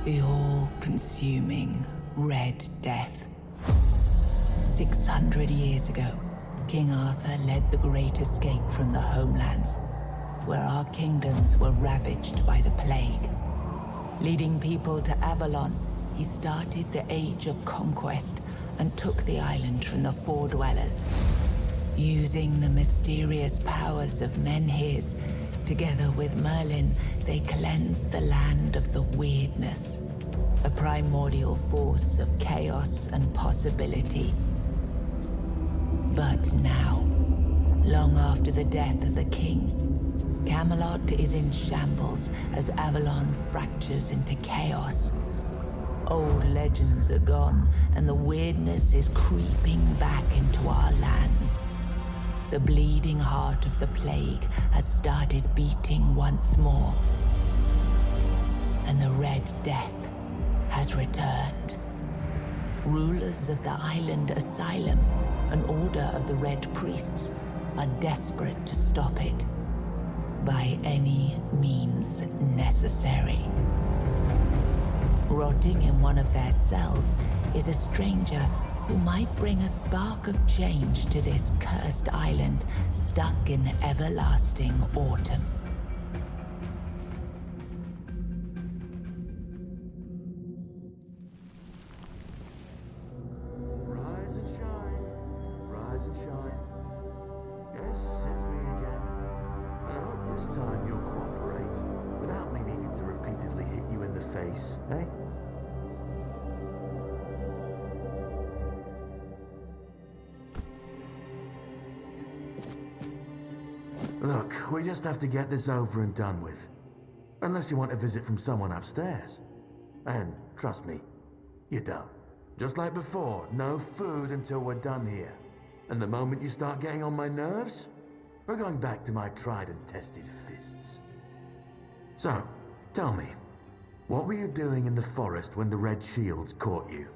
The all-consuming Red Death. 600 years ago, King Arthur led the Great Escape from the homelands, where our kingdoms were ravaged by the plague. Leading people to Avalon, he started the Age of Conquest and took the island from the Four Dwellers. Using the mysterious powers of Menhirs, together with Merlin, they cleansed the land of the weirdness, a primordial force of chaos and possibility. But now, long after the death of the king, Camelot is in shambles as Avalon fractures into chaos. Old legends are gone, and the weirdness is creeping back into our lands. The bleeding heart of the plague has started beating once more, and the Red Death has returned. Rulers of the island Asylum, an order of the Red Priests, are desperate to stop it by any means necessary. Rotting in one of their cells is a stranger who might bring a spark of change to this cursed island stuck in everlasting autumn. Rise and shine, rise and shine. Yes, it's me again. And I hope this time you'll cooperate without me needing to repeatedly hit you in the face, eh? Look, we just have to get this over and done with. Unless you want a visit from someone upstairs. And trust me, you don't. Just like before, no food until we're done here. And the moment you start getting on my nerves, we're going back to my tried and tested fists. So, tell me, what were you doing in the forest when the Red Shields caught you?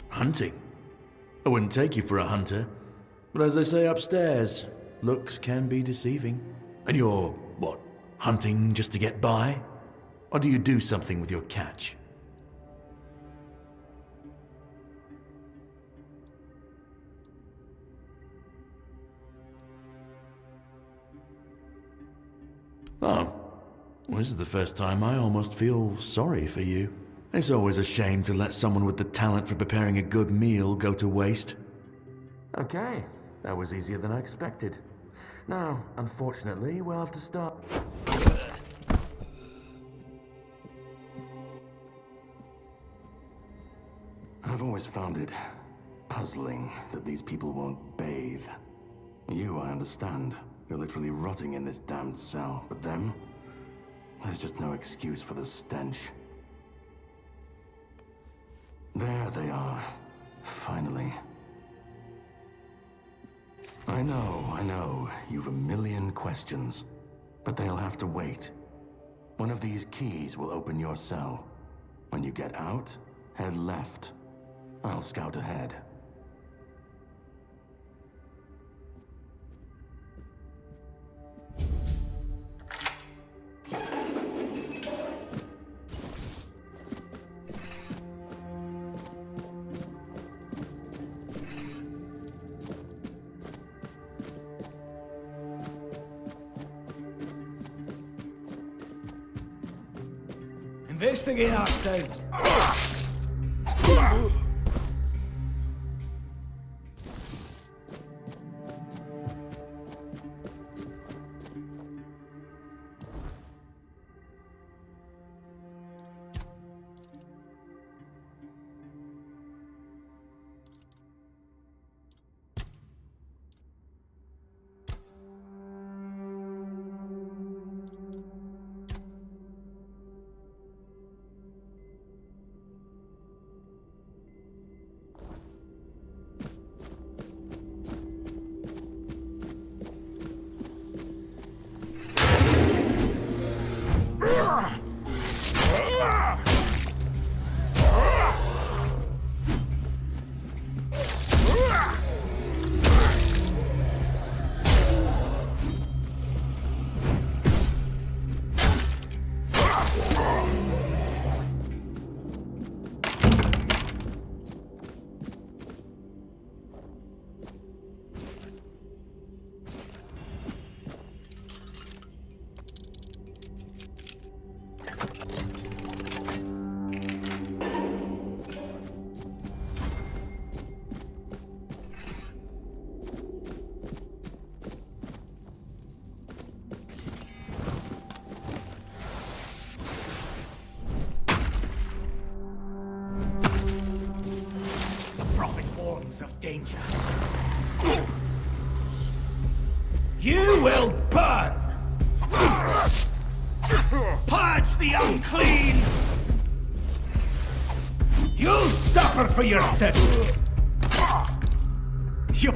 Hunting? I wouldn't take you for a hunter, but as they say upstairs, looks can be deceiving. And you're, what, hunting just to get by? Or do you do something with your catch? Oh, well, this is the first time I almost feel sorry for you. It's always a shame to let someone with the talent for preparing a good meal go to waste. Okay, that was easier than I expected. Now, unfortunately, we'll have to start. I've always found it puzzling that these people won't bathe. You, I understand. You're literally rotting in this damned cell. But them? There's just no excuse for the stench. There they are. Finally. I know. You've a million questions. But they'll have to wait. One of these keys will open your cell. When you get out, head left. I'll scout ahead. Investigate outside. Of danger. You will burn! Purge the unclean! You'll suffer for your sin! You...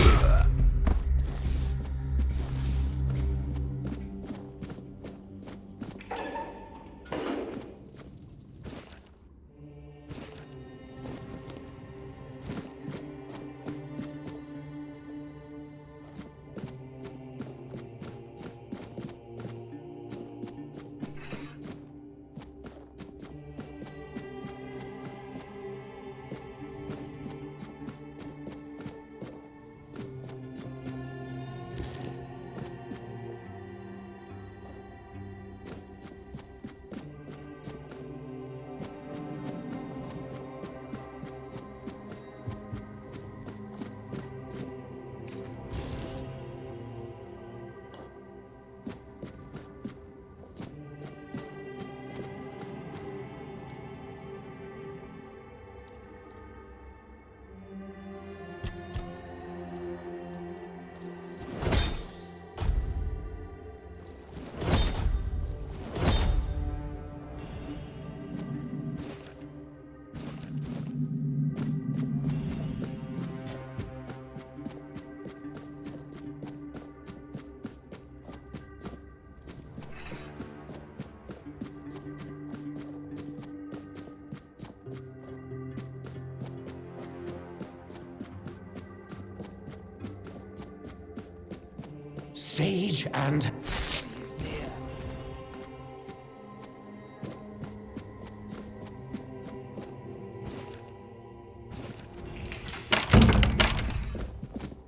Sage and...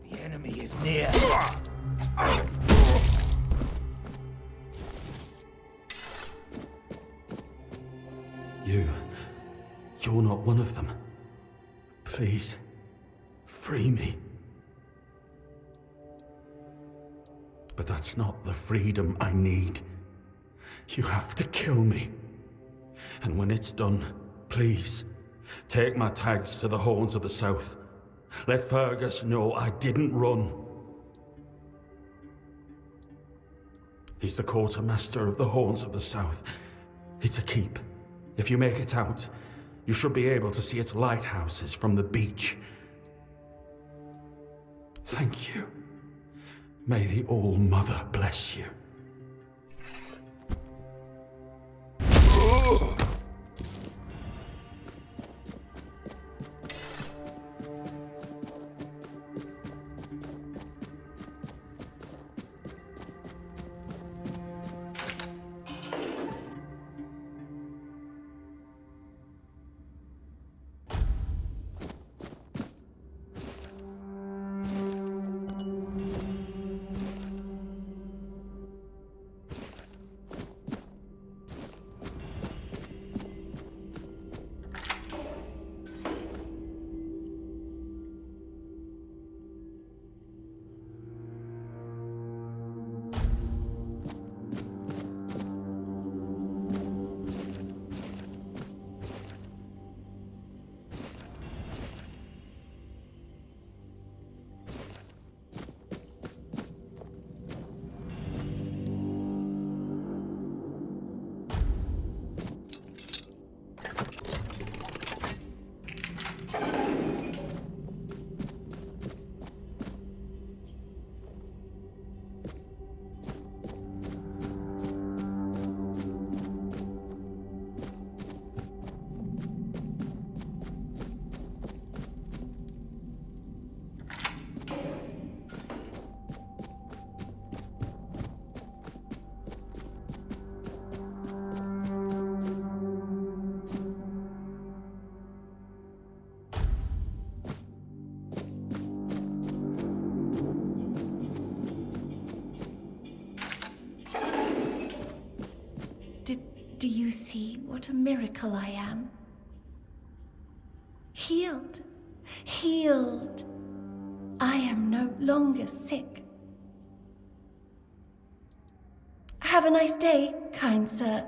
The enemy is near. You're not one of them. Please, free me. But that's not the freedom I need. You have to kill me. And when it's done, please, take my tags to the Horns of the South. Let Fergus know I didn't run. He's the quartermaster of the Horns of the South. It's a keep. If you make it out, you should be able to see its lighthouses from the beach. Thank you. May the All-Mother bless you. Do you see what a miracle I am? Healed. Healed. I am no longer sick. Have a nice day, kind sir.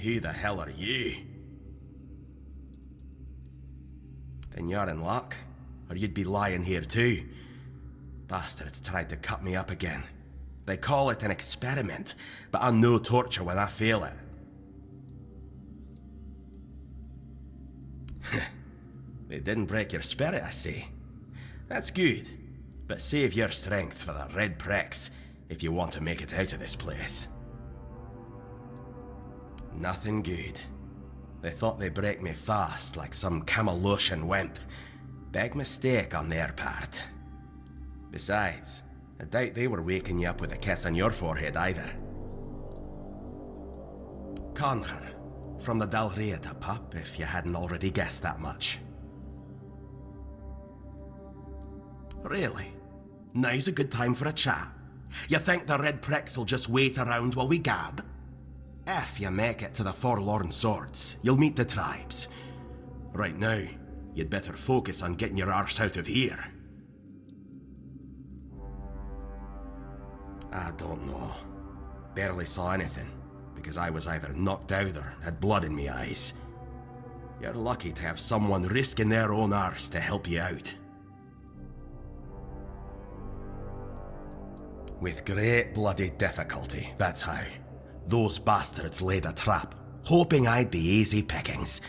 Who the hell are you? Then you're in luck, or you'd be lying here too. Bastards tried to cut me up again. They call it an experiment, but I know torture when I feel it. It didn't break your spirit, I see. That's good. But save your strength for the Red Pricks if you want to make it out of this place. Nothing good. They thought they'd break me fast, like some Camaloshan wimp. Big mistake on their part. Besides, I doubt they were waking you up with a kiss on your forehead either. Conher, from the Dalrieta pup, if you hadn't already guessed that much. Really? Now's a good time for a chat. You think the Red Pricks will just wait around while we gab? If you make it to the Forlorn Swords, you'll meet the tribes. Right now, you'd better focus on getting your arse out of here. I don't know. Barely saw anything, because I was either knocked out or had blood in my eyes. You're lucky to have someone risking their own arse to help you out. With great bloody difficulty, that's how. Those bastards laid a trap, hoping I'd be easy pickings.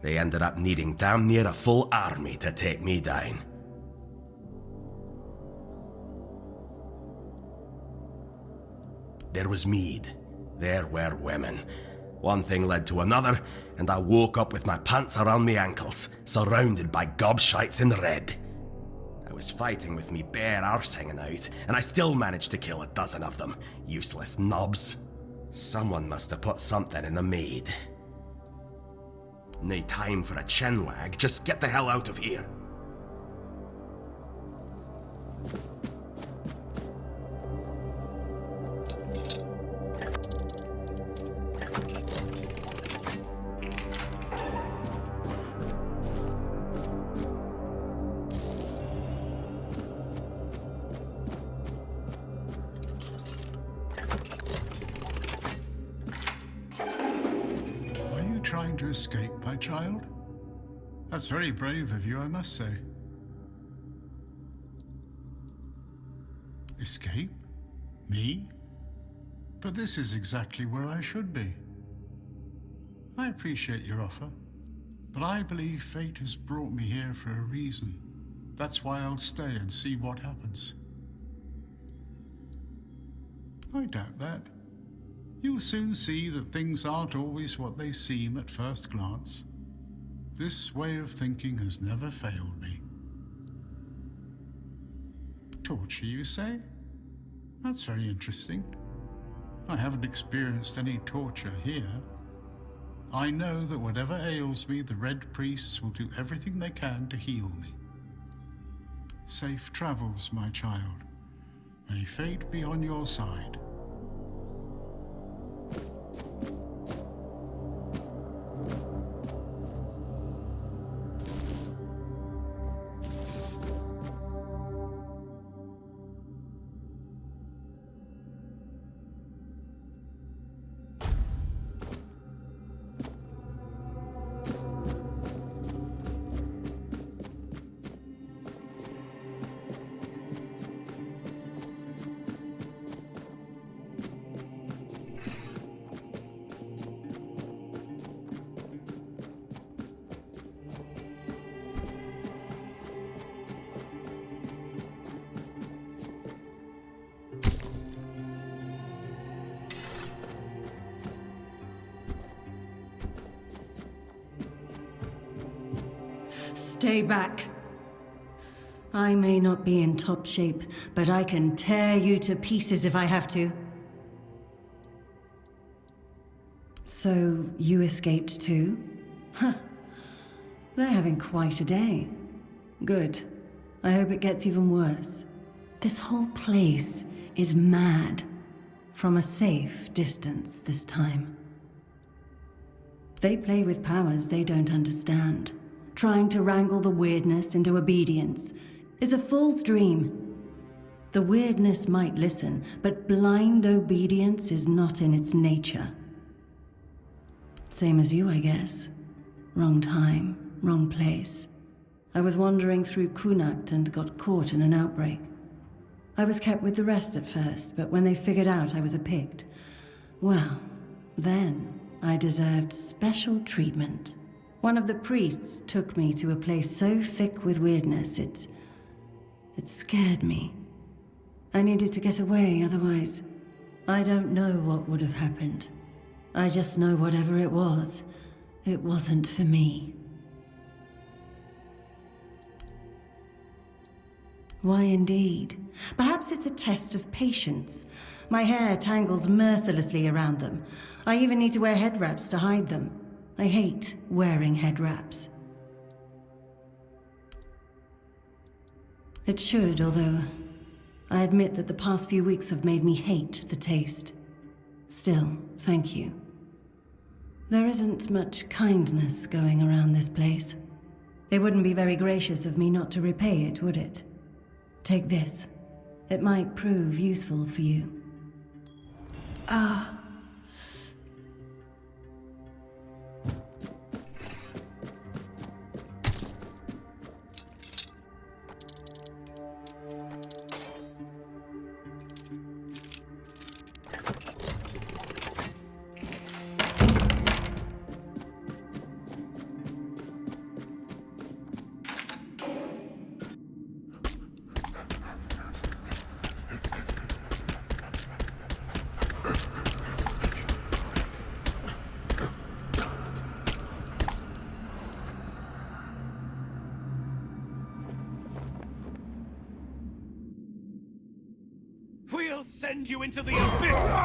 They ended up needing damn near a full army to take me down. There was mead. There were women. One thing led to another, and I woke up with my pants around my ankles, surrounded by gobshites in red. I was fighting with me bare arse hanging out, and I still managed to kill a dozen of them. Useless knobs. Someone must have put something in the mead. No time for a chinwag, just get the hell out of here. Trying to escape, my child? That's very brave of you, I must say. Escape? Me? But this is exactly where I should be. I appreciate your offer, but I believe fate has brought me here for a reason. That's why I'll stay and see what happens. I doubt that. You'll soon see that things aren't always what they seem at first glance. This way of thinking has never failed me. Torture, you say? That's very interesting. I haven't experienced any torture here. I know that whatever ails me, the Red Priests will do everything they can to heal me. Safe travels, my child. May fate be on your side. Stay back. I may not be in top shape, but I can tear you to pieces if I have to. So, you escaped too? Huh. They're having quite a day. Good. I hope it gets even worse. This whole place is mad. From a safe distance this time. They play with powers they don't understand. Trying to wrangle the weirdness into obedience is a fool's dream. The weirdness might listen, but blind obedience is not in its nature. Same as you, I guess. Wrong time, wrong place. I was wandering through Kunakt and got caught in an outbreak. I was kept with the rest at first, but when they figured out I was a Pict, well, then I deserved special treatment. One of the priests took me to a place so thick with weirdness, it scared me. I needed to get away, otherwise, I don't know what would have happened. I just know whatever it wasn't for me. Why indeed? Perhaps it's a test of patience. My hair tangles mercilessly around them. I even need to wear head wraps to hide them. I hate wearing head wraps. It should, although I admit that the past few weeks have made me hate the taste. Still, thank you. There isn't much kindness going around this place. It wouldn't be very gracious of me not to repay it, would it? Take this. It might prove useful for you. We'll send you into the abyss!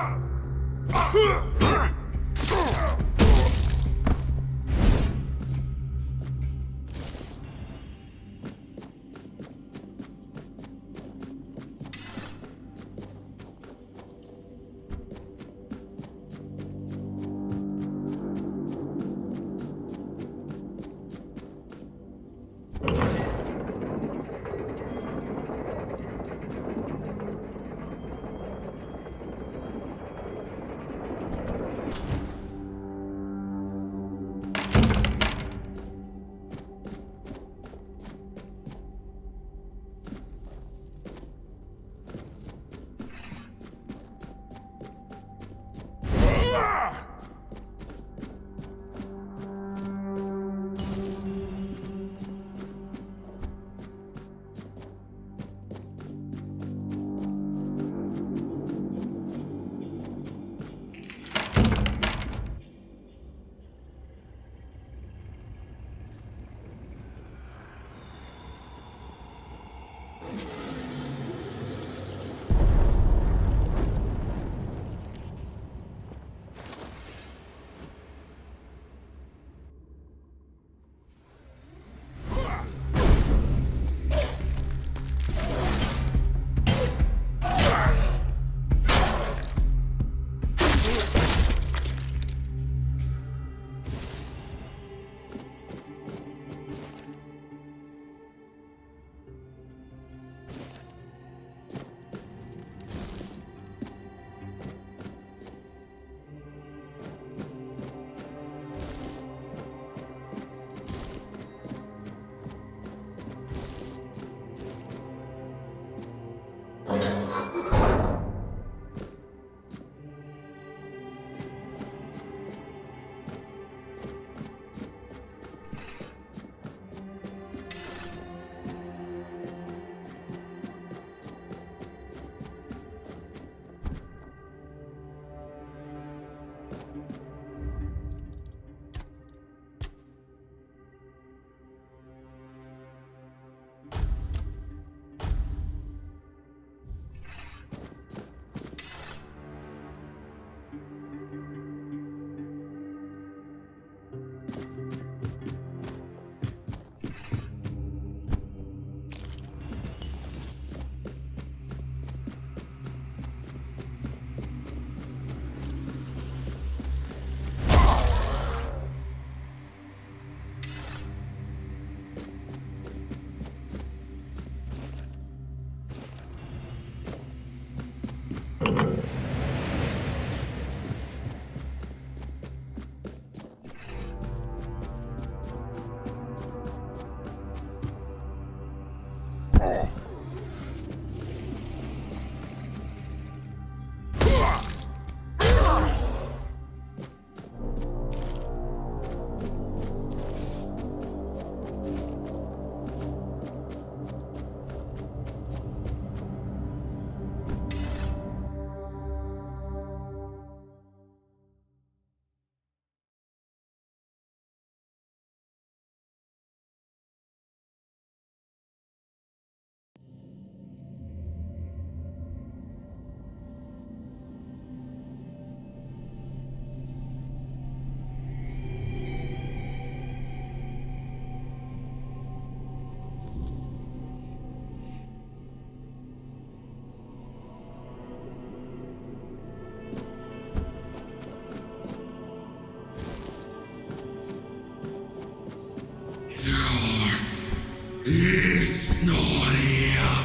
It's not here.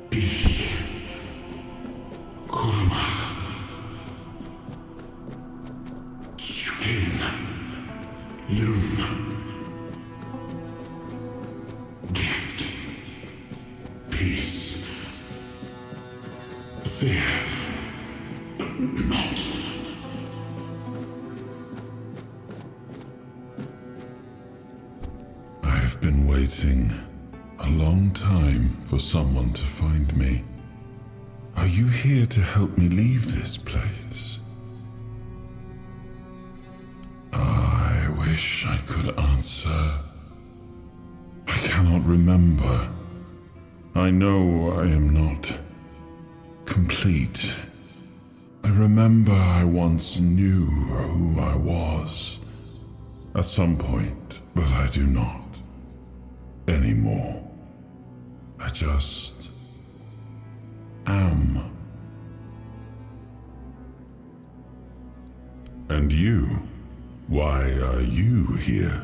Be Kurma. Skin. Loom. Gift. Peace. Fear. Not. I've been waiting a long time for someone to find me. Are you here to help me leave this place? I wish I could answer. I cannot remember. I know I am not complete. I remember I once knew who I was at some point, but I do not anymore. I just am. And you? Why are you here?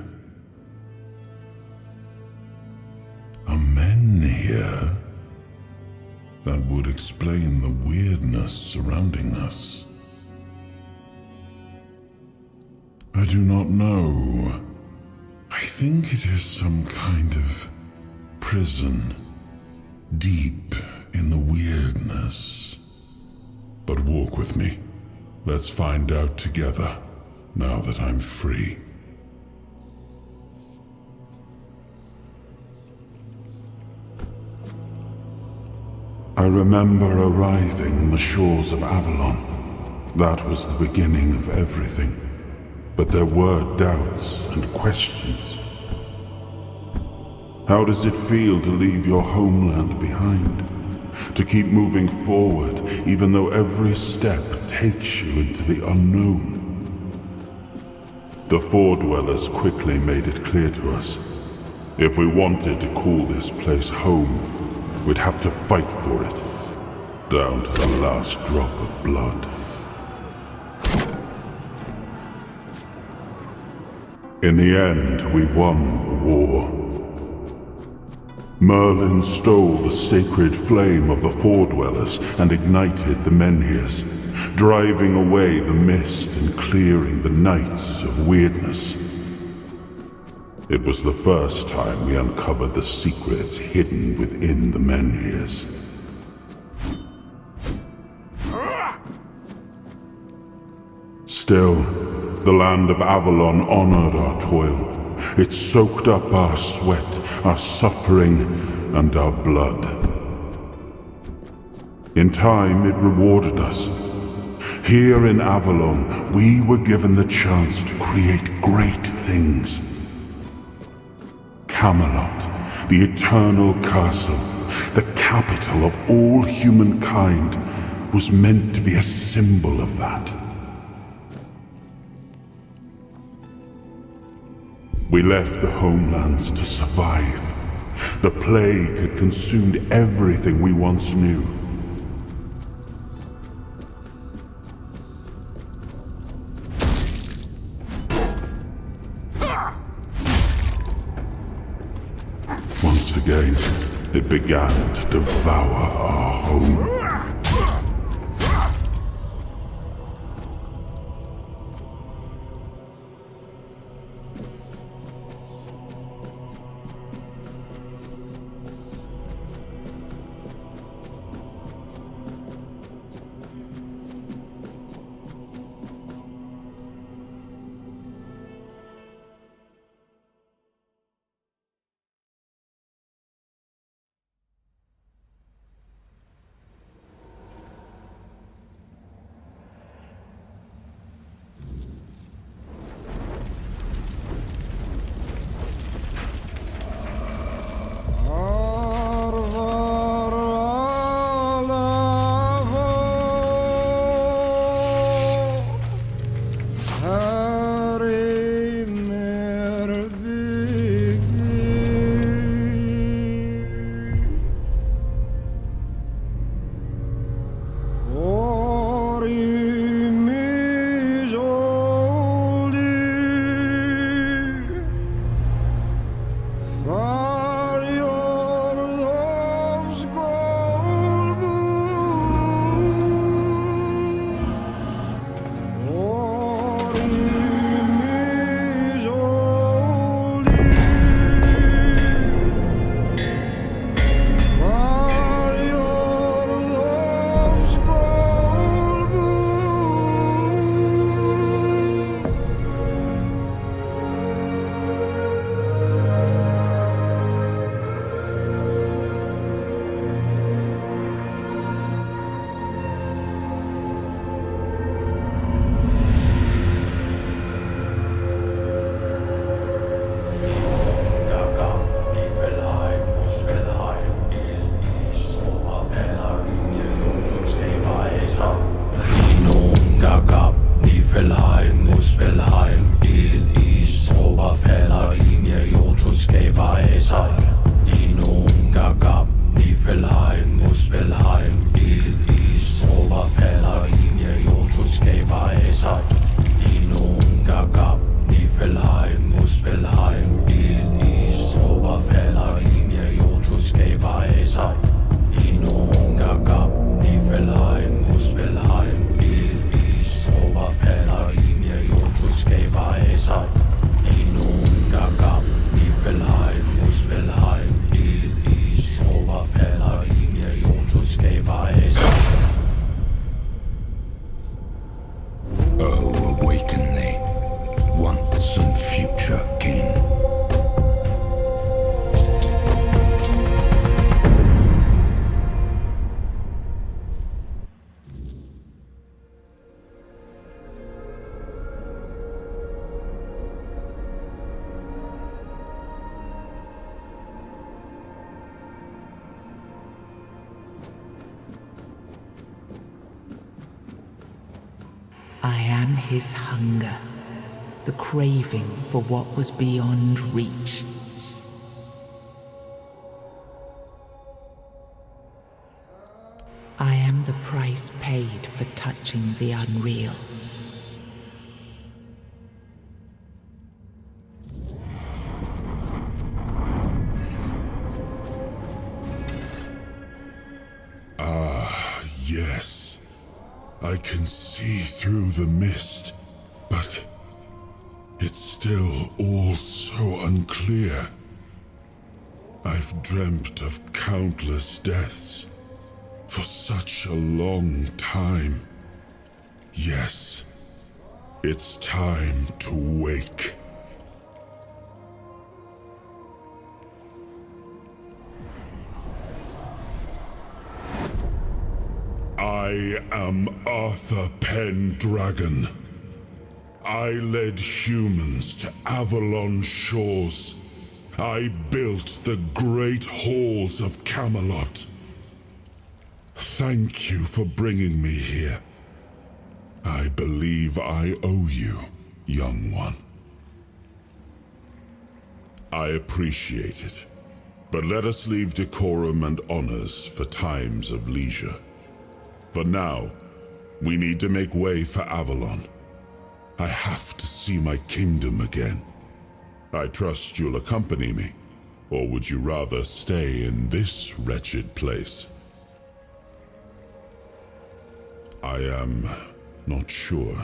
Are men here? That would explain the weirdness surrounding us. I do not know. I think it is some kind of prison, deep in the weirdness. But walk with me. Let's find out together, now that I'm free. I remember arriving on the shores of Avalon. That was the beginning of everything. But there were doubts and questions. How does it feel to leave your homeland behind? To keep moving forward, even though every step takes you into the unknown? The Four Dwellers quickly made it clear to us. If we wanted to call this place home, we'd have to fight for it, down to the last drop of blood. In the end, we won the war. Merlin stole the sacred flame of the Four Dwellers and ignited the Menhirs, driving away the mist and clearing the nights of weirdness. It was the first time we uncovered the secrets hidden within the Menhirs. Still, the land of Avalon honored our toil. It soaked up our sweat, our suffering, and our blood. In time, it rewarded us. Here in Avalon, we were given the chance to create great things. Camelot, the eternal castle, the capital of all humankind, was meant to be a symbol of that. We left the homelands to survive. The plague had consumed everything we once knew. Once again, it began to devour our home. his hunger, the craving for what was beyond reach. I am the price paid for touching the unreal. Yes, I can see through the mist, but it's still all so unclear. I've dreamt of countless deaths for such a long time. Yes, it's time to wake. I am Arthur Pendragon. I led humans to Avalon shores. I built the great halls of Camelot. Thank you for bringing me here. I believe I owe you, young one. I appreciate it, but let us leave decorum and honors for times of leisure. For now, we need to make way for Avalon. I have to see my kingdom again. I trust you'll accompany me, or would you rather stay in this wretched place? I am not sure.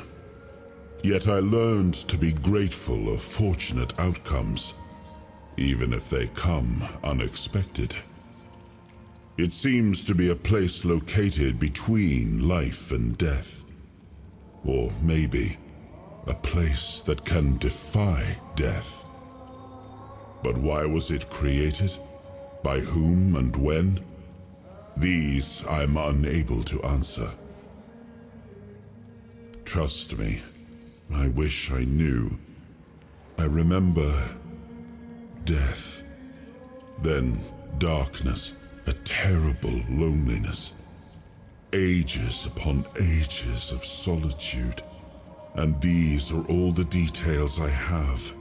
Yet I learned to be grateful of fortunate outcomes, even if they come unexpected. It seems to be a place located between life and death. Or maybe a place that can defy death. But why was it created? By whom and when? These I'm unable to answer. Trust me, I wish I knew. I remember death, then darkness, a terrible loneliness, ages upon ages of solitude, and these are all the details I have.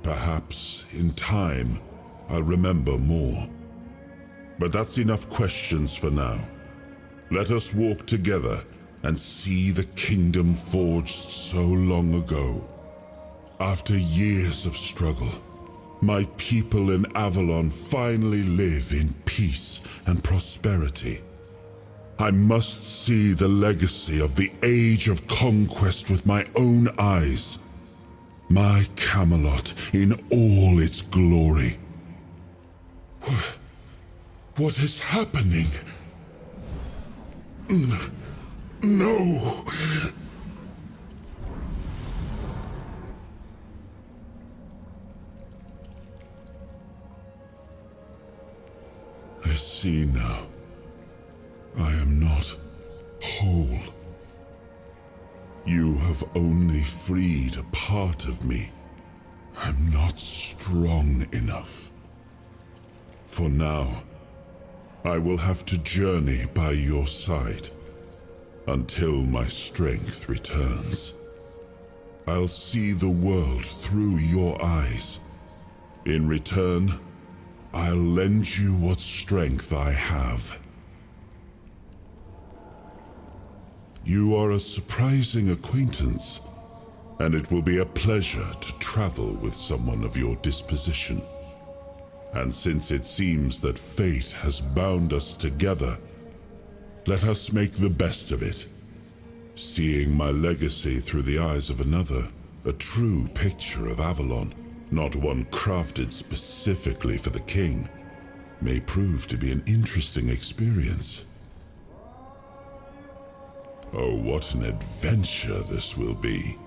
Perhaps, in time, I'll remember more. But that's enough questions for now. Let us walk together and see the kingdom forged so long ago. After years of struggle, my people in Avalon finally live in peace and prosperity. I must see the legacy of the Age of Conquest with my own eyes. My Camelot in all its glory. What is happening? No! I see now. I am not whole. You have only freed a part of me. I'm not strong enough. For now, I will have to journey by your side until my strength returns. I'll see the world through your eyes. In return, I'll lend you what strength I have. You are a surprising acquaintance, and it will be a pleasure to travel with someone of your disposition. And since it seems that fate has bound us together, let us make the best of it. Seeing my legacy through the eyes of another, a true picture of Avalon, not one crafted specifically for the king, may prove to be an interesting experience. Oh, what an adventure this will be.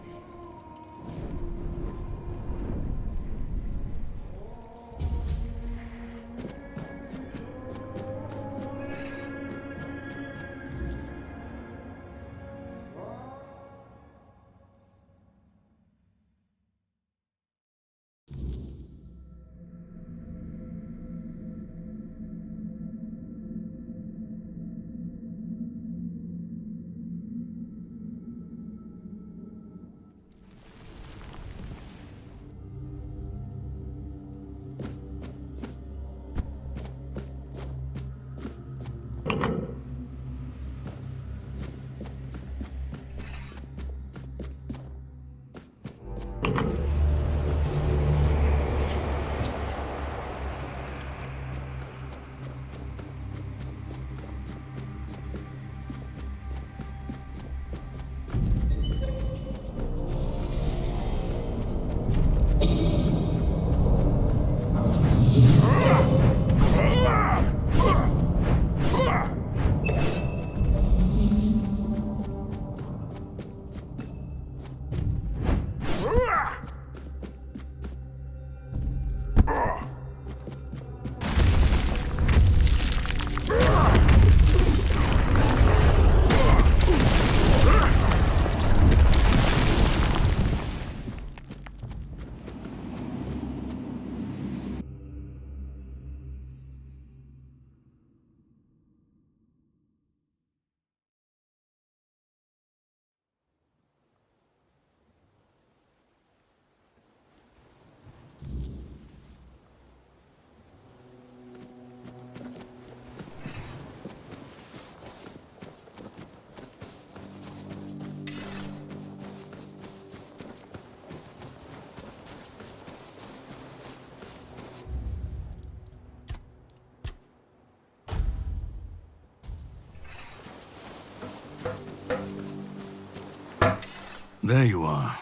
There you are.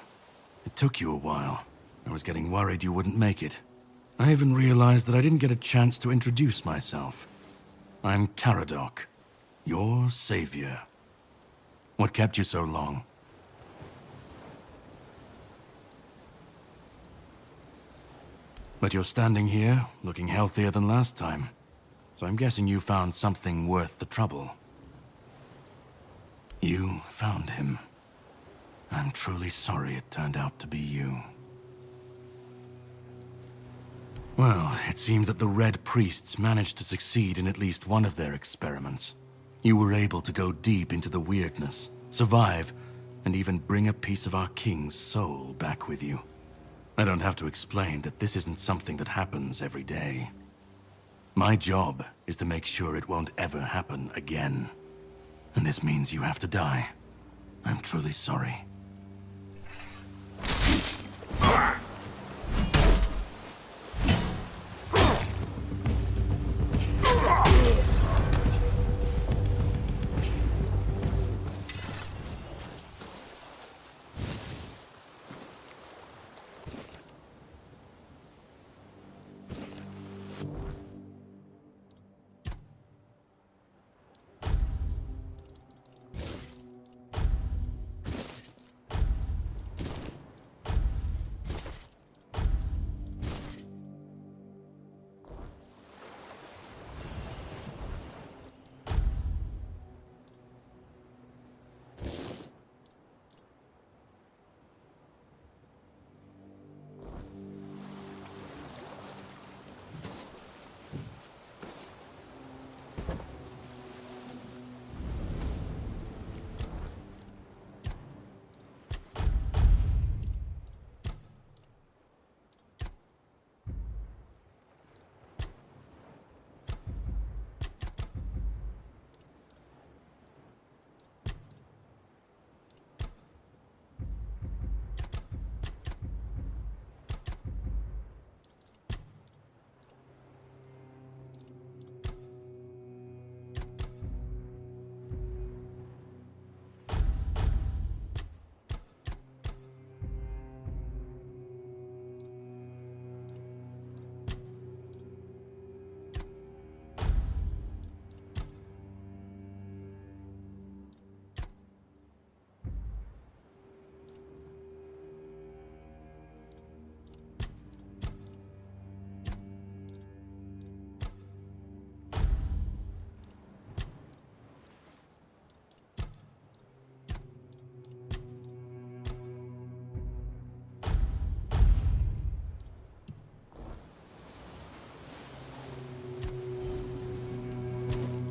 It took you a while. I was getting worried you wouldn't make it. I even realized that I didn't get a chance to introduce myself. I'm Caradoc, your savior. What kept you so long? But you're standing here, looking healthier than last time. So I'm guessing you found something worth the trouble. You found him. I'm truly sorry it turned out to be you. Well, it seems that the Red Priests managed to succeed in at least one of their experiments. You were able to go deep into the weirdness, survive, and even bring a piece of our king's soul back with you. I don't have to explain that this isn't something that happens every day. My job is to make sure it won't ever happen again. And this means you have to die. I'm truly sorry.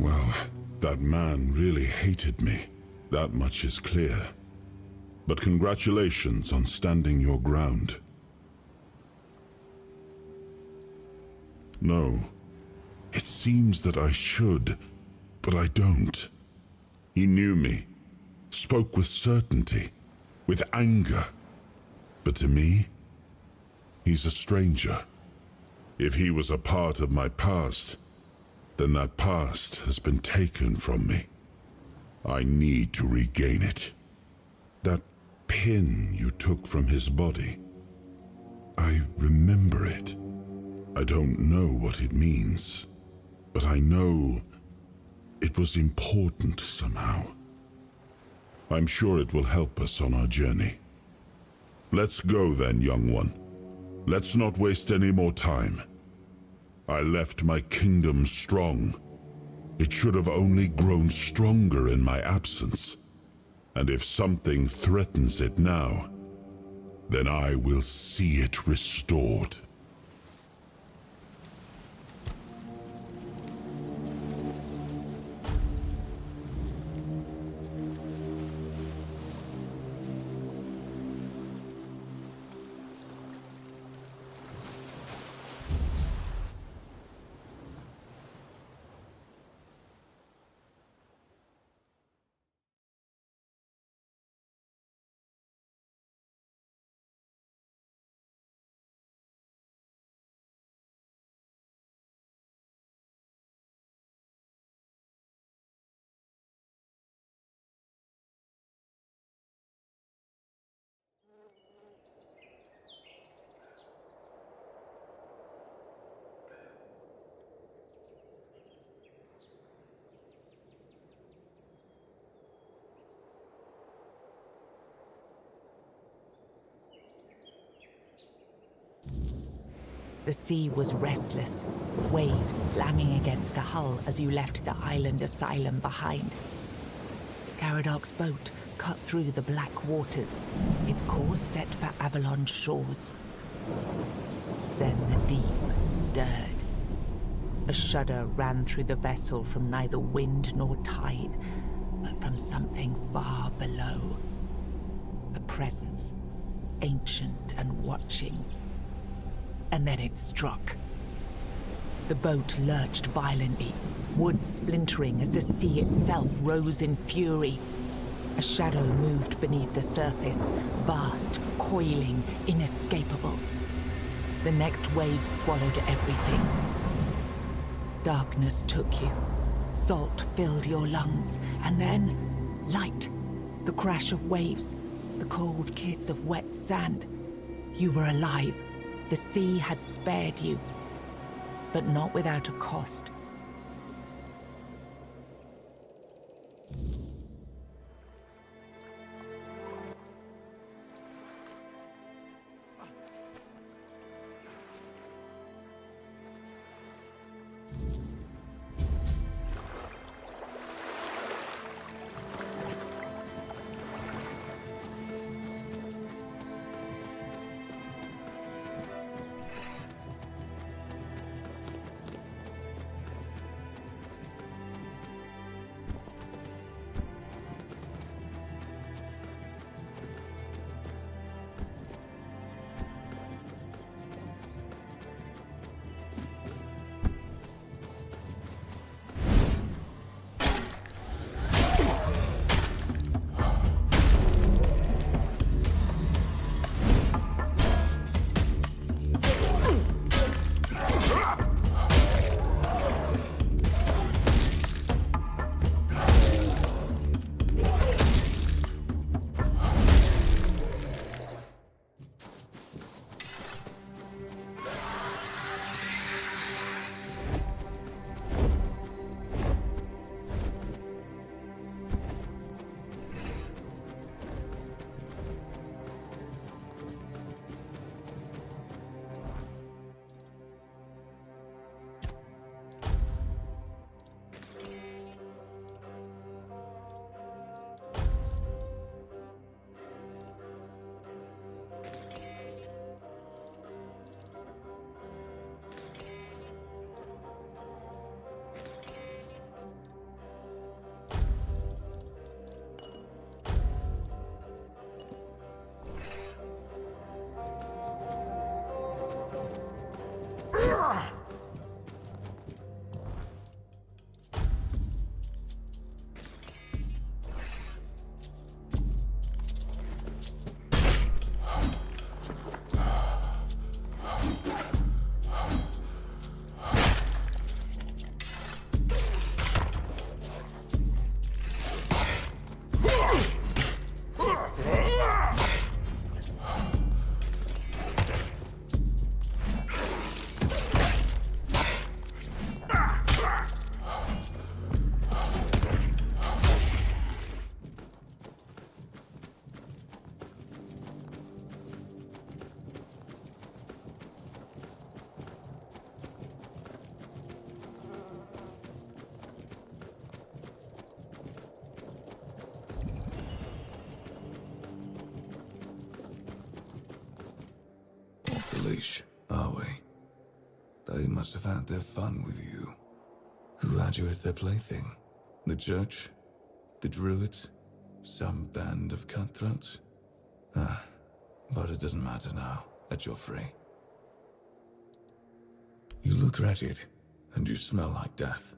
Well, that man really hated me. That much is clear. But congratulations on standing your ground. No. It seems that I should, but I don't. He knew me, spoke with certainty, with anger. But to me, he's a stranger. If he was a part of my past, then that past has been taken from me. I need to regain it. That pin you took from his body, I remember it. I don't know what it means, but I know it was important somehow. I'm sure it will help us on our journey. Let's go then, young one. Let's not waste any more time. I left my kingdom strong. It should have only grown stronger in my absence. And if something threatens it now, then I will see it restored. The sea was restless, waves slamming against the hull as you left the island asylum behind. Garadoc's boat cut through the black waters, its course set for Avalon's shores. Then the deep stirred. A shudder ran through the vessel from neither wind nor tide, but from something far below. A presence, ancient and watching. And then it struck. The boat lurched violently, wood splintering as the sea itself rose in fury. A shadow moved beneath the surface, vast, coiling, inescapable. The next wave swallowed everything. Darkness took you. Salt filled your lungs, and then light. The crash of waves, the cold kiss of wet sand. You were alive. The sea had spared you, but not without a cost. Leash, are we? They must have had their fun with you. Who had you as their plaything? The church? The druids? Some band of cutthroats? But it doesn't matter now that you're free. You look wretched, and you smell like death.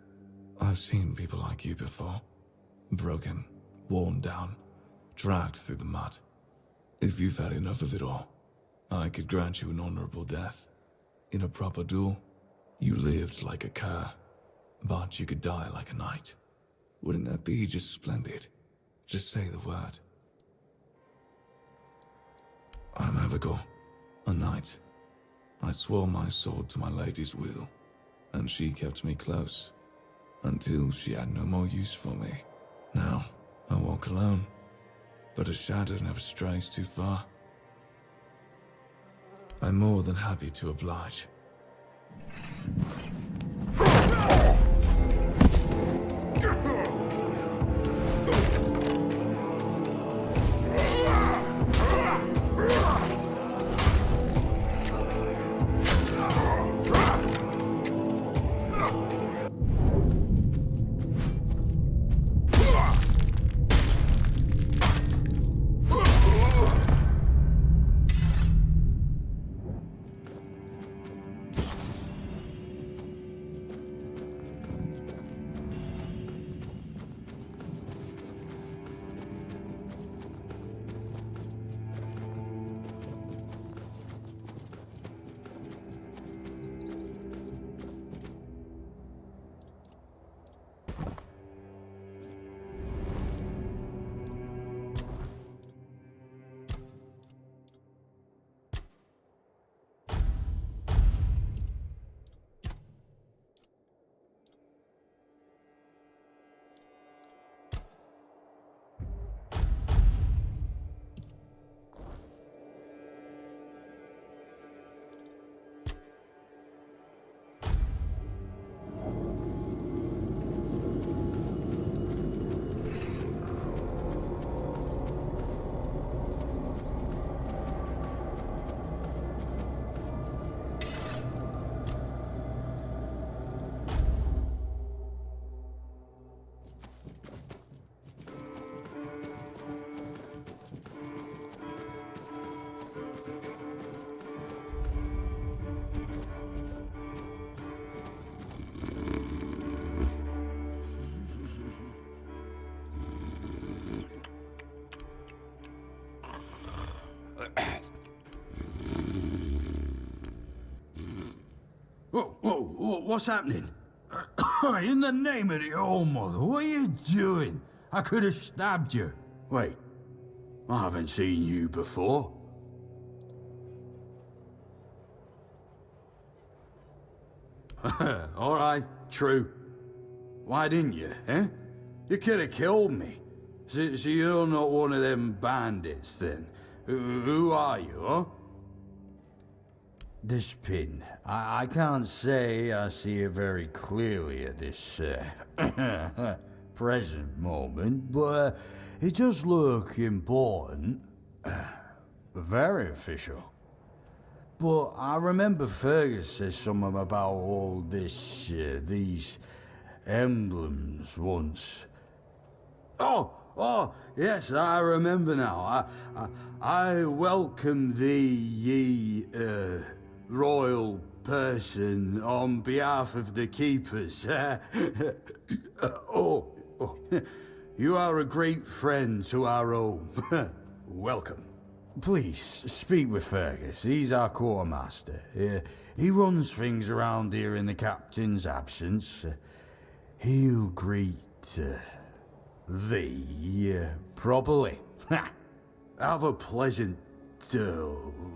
I've seen people like you before. Broken, worn down, dragged through the mud. If you've had enough of it all, I could grant you an honorable death. In a proper duel, you lived like a cur, but you could die like a knight. Wouldn't that be just splendid? Just say the word. I'm Abigail, a knight. I swore my sword to my lady's will, and she kept me close, until she had no more use for me. Now, I walk alone, but a shadow never strays too far. I'm more than happy to oblige. Whoa, what's happening? In the name of the All Mother, what are you doing? I could have stabbed you. Wait, I haven't seen you before. All right, true. Why didn't you, eh? You could have killed me. So you're not one of them bandits, then? Who are you, huh? This pin, I can't say I see it very clearly at this present moment, but it does look important. Very official. But I remember Fergus said something about all this, these emblems once. Oh, yes, I remember now. I welcome thee, ye, royal person, on behalf of the keepers. You are a great friend to our home. Welcome. Please, speak with Fergus. He's our quartermaster. He runs things around here in the captain's absence. He'll greet thee properly. Have a pleasant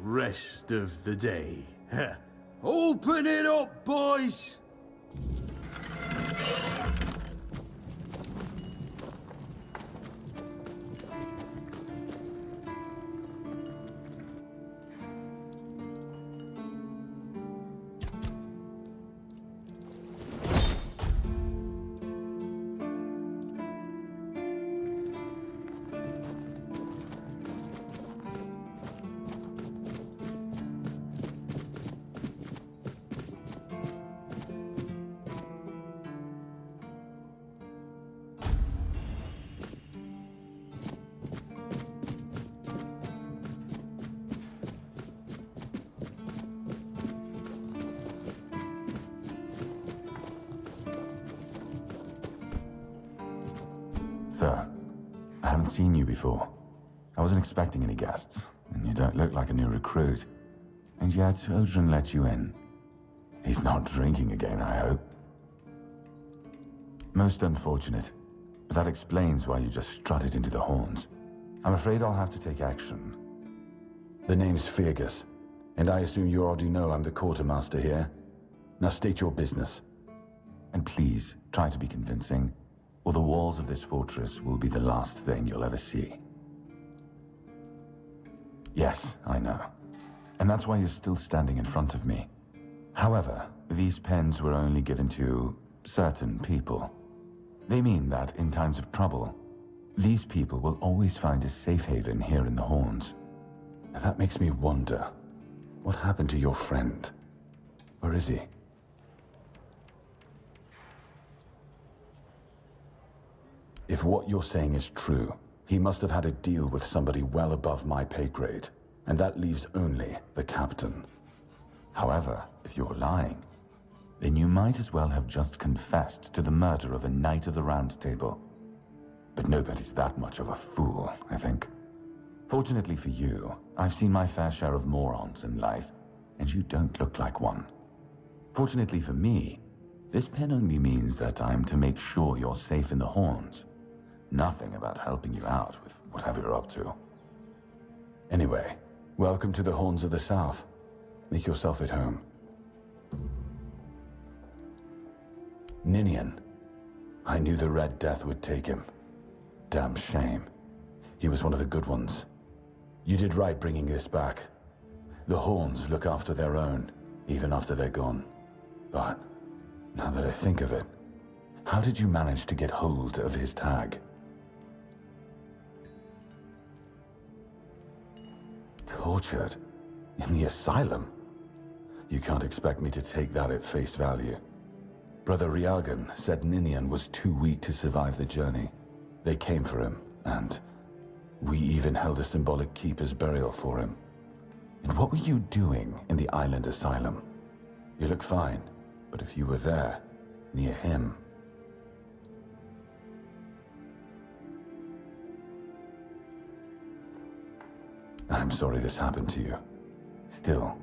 rest of the day. Open it up, boys! Sir, I haven't seen you before. I wasn't expecting any guests, and you don't look like a new recruit. And yet, Odrin let you in. He's not drinking again, I hope. Most unfortunate, but that explains why you just strutted into the horns. I'm afraid I'll have to take action. The name's Fergus, and I assume you already know I'm the quartermaster here. Now state your business. And please, try to be convincing, or the walls of this fortress will be the last thing you'll ever see. Yes, I know. And that's why you're still standing in front of me. However, these pens were only given to certain people. They mean that in times of trouble, these people will always find a safe haven here in the Horns. And that makes me wonder, what happened to your friend? Where is he? If what you're saying is true, he must have had a deal with somebody well above my pay grade, and that leaves only the captain. However, if you're lying, then you might as well have just confessed to the murder of a Knight of the Round Table. But nobody's that much of a fool, I think. Fortunately for you, I've seen my fair share of morons in life, and you don't look like one. Fortunately for me, this pen only means that I'm to make sure you're safe in the Horns. Nothing about helping you out with whatever you're up to. Anyway, welcome to the Horns of the South. Make yourself at home. Ninian. I knew the Red Death would take him. Damn shame. He was one of the good ones. You did right bringing this back. The Horns look after their own, even after they're gone. But, now that I think of it, how did you manage to get hold of his tag? Tortured? In the asylum? You can't expect me to take that at face value. Brother Rialgan said Ninian was too weak to survive the journey. They came for him, and we even held a symbolic keeper's burial for him. And what were you doing in the island asylum? You look fine, but if you were there, near him... I'm sorry this happened to you. Still,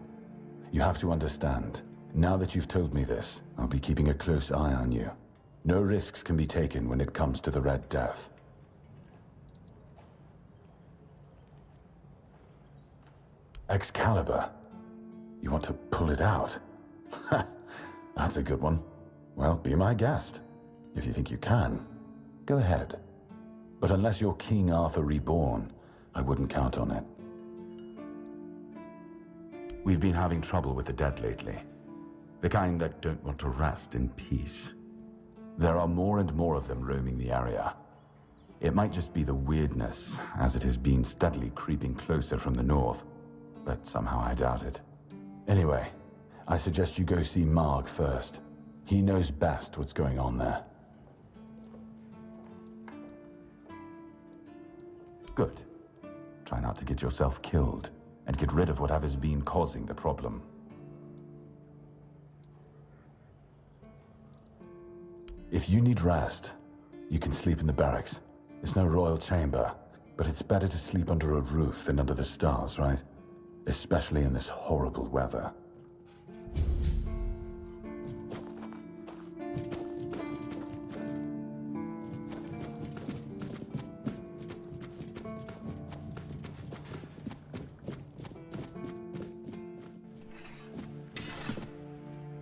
you have to understand, now that you've told me this, I'll be keeping a close eye on you. No risks can be taken when it comes to the Red Death. Excalibur? You want to pull it out? That's a good one. Well, be my guest. If you think you can, go ahead. But unless you're King Arthur reborn, I wouldn't count on it. We've been having trouble with the dead lately. The kind that don't want to rest in peace. There are more and more of them roaming the area. It might just be the weirdness, as it has been steadily creeping closer from the north. But somehow I doubt it. Anyway, I suggest you go see Marg first. He knows best what's going on there. Good. Try not to get yourself killed, and get rid of whatever's been causing the problem. If you need rest, you can sleep in the barracks. It's no royal chamber, but it's better to sleep under a roof than under the stars, right? Especially in this horrible weather.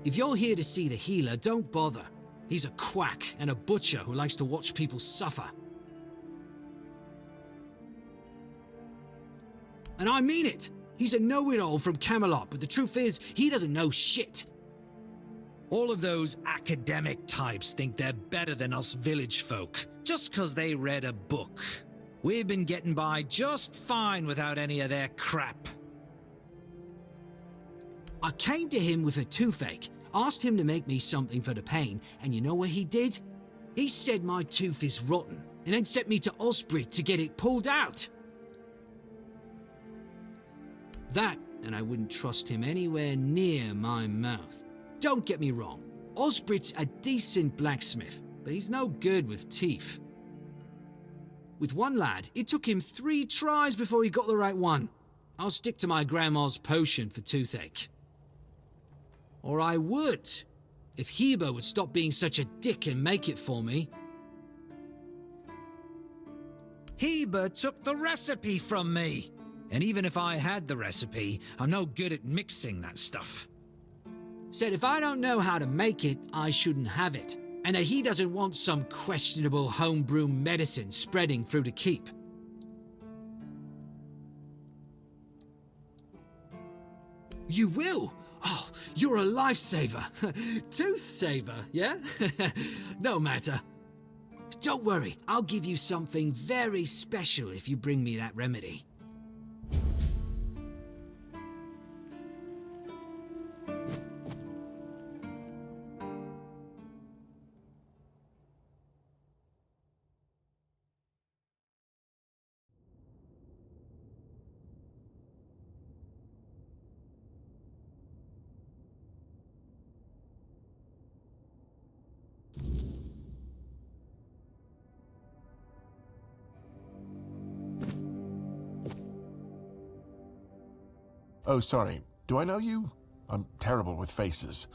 If you're here to see the healer, don't bother. He's a quack and a butcher who likes to watch people suffer. And I mean it! He's a know-it-all from Camelot, but the truth is, he doesn't know shit. All of those academic types think they're better than us village folk, just because they read a book. We've been getting by just fine without any of their crap. I came to him with a toothache, asked him to make me something for the pain, and you know what he did? He said my tooth is rotten, and then sent me to Osbrit to get it pulled out. That, and I wouldn't trust him anywhere near my mouth. Don't get me wrong, Osbrit's a decent blacksmith, but he's no good with teeth. With one lad, it took him 3 tries before he got the right one. I'll stick to my grandma's potion for toothache. Or I would, if Heber would stop being such a dick and make it for me. Heber took the recipe from me. And even if I had the recipe, I'm no good at mixing that stuff. Said if I don't know how to make it, I shouldn't have it. And that he doesn't want some questionable homebrew medicine spreading through the keep. You will? Oh, You're a lifesaver. Tooth saver, yeah? No matter. Don't worry, I'll give you something very special if you bring me that remedy. Oh, sorry. Do I know you? I'm terrible with faces.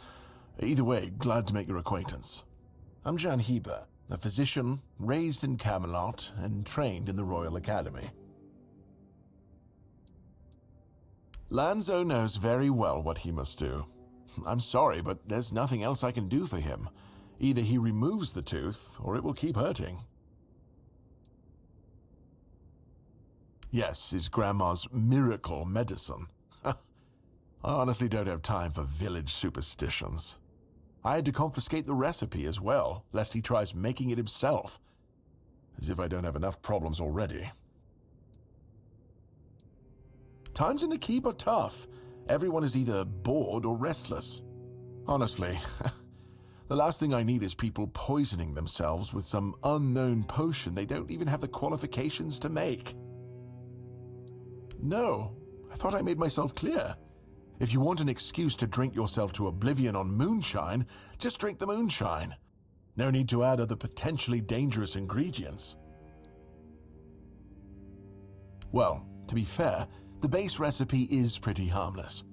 Either way, glad to make your acquaintance. I'm Jan Heber, a physician raised in Camelot and trained in the Royal Academy. Lanzo knows very well what he must do. I'm sorry, but there's nothing else I can do for him. Either he removes the tooth, or it will keep hurting. Yes, his grandma's miracle medicine. I honestly don't have time for village superstitions. I had to confiscate the recipe as well, lest he tries making it himself. As if I don't have enough problems already. Times in the keep are tough. Everyone is either bored or restless. Honestly, the last thing I need is people poisoning themselves with some unknown potion they don't even have the qualifications to make. No, I thought I made myself clear. If you want an excuse to drink yourself to oblivion on moonshine, just drink the moonshine. No need to add other potentially dangerous ingredients. Well, to be fair, the base recipe is pretty harmless.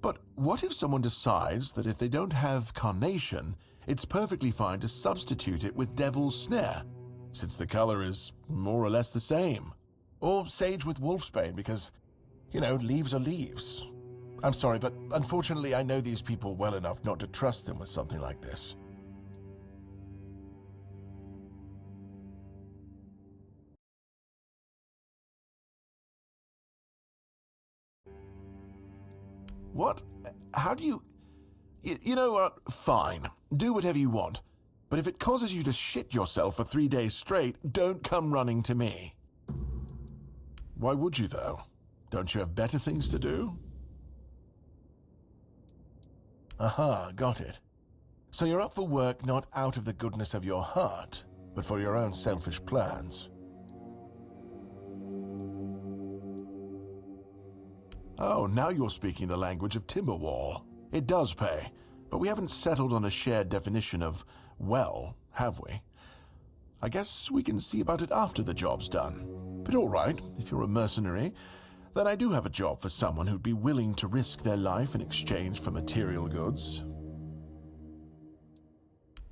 But what if someone decides that if they don't have carnation, it's perfectly fine to substitute it with devil's snare, since the color is more or less the same? Or sage with wolfsbane because, you know, leaves are leaves. I'm sorry, but unfortunately I know these people well enough not to trust them with something like this. What? How do you... You know what? Fine. Do whatever you want. But if it causes you to shit yourself for 3 days straight, don't come running to me. Why would you, though? Don't you have better things to do? Aha, got it. So you're up for work not out of the goodness of your heart, but for your own selfish plans. Oh, now you're speaking the language of Timberwall. It does pay, but we haven't settled on a shared definition of well, have we? I guess we can see about it after the job's done. But all right, if you're a mercenary, then I do have a job for someone who'd be willing to risk their life in exchange for material goods.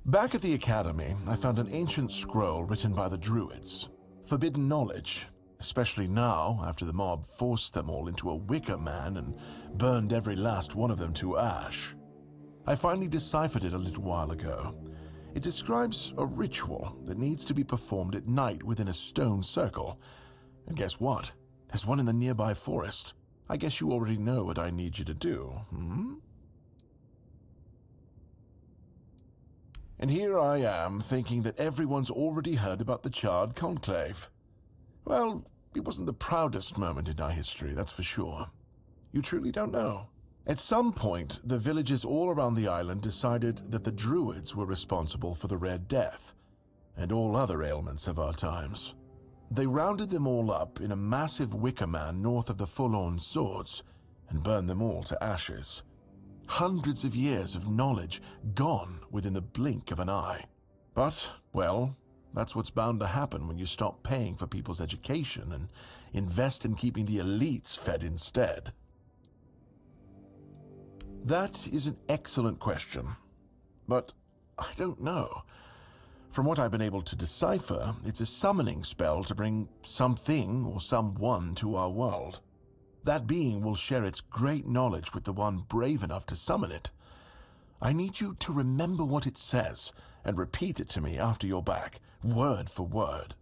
Back at the Academy, I found an ancient scroll written by the Druids. Forbidden knowledge, especially now after the mob forced them all into a wicker man and burned every last one of them to ash. I finally deciphered it a little while ago. It describes a ritual that needs to be performed at night within a stone circle. And guess what? There's one in the nearby forest. I guess you already know what I need you to do, hmm? And here I am, thinking that everyone's already heard about the Charred Conclave. Well, it wasn't the proudest moment in our history, that's for sure. You truly don't know. At some point, the villages all around the island decided that the Druids were responsible for the Red Death, and all other ailments of our times. They rounded them all up in a massive wicker man north of the Forlorn Swords, and burned them all to ashes. Hundreds of years of knowledge gone within the blink of an eye. But, well, that's what's bound to happen when you stop paying for people's education and invest in keeping the elites fed instead. That is an excellent question, but I don't know. From what I've been able to decipher, it's a summoning spell to bring something or someone to our world. That being will share its great knowledge with the one brave enough to summon it. I need you to remember what it says and repeat it to me after you're back, word for word.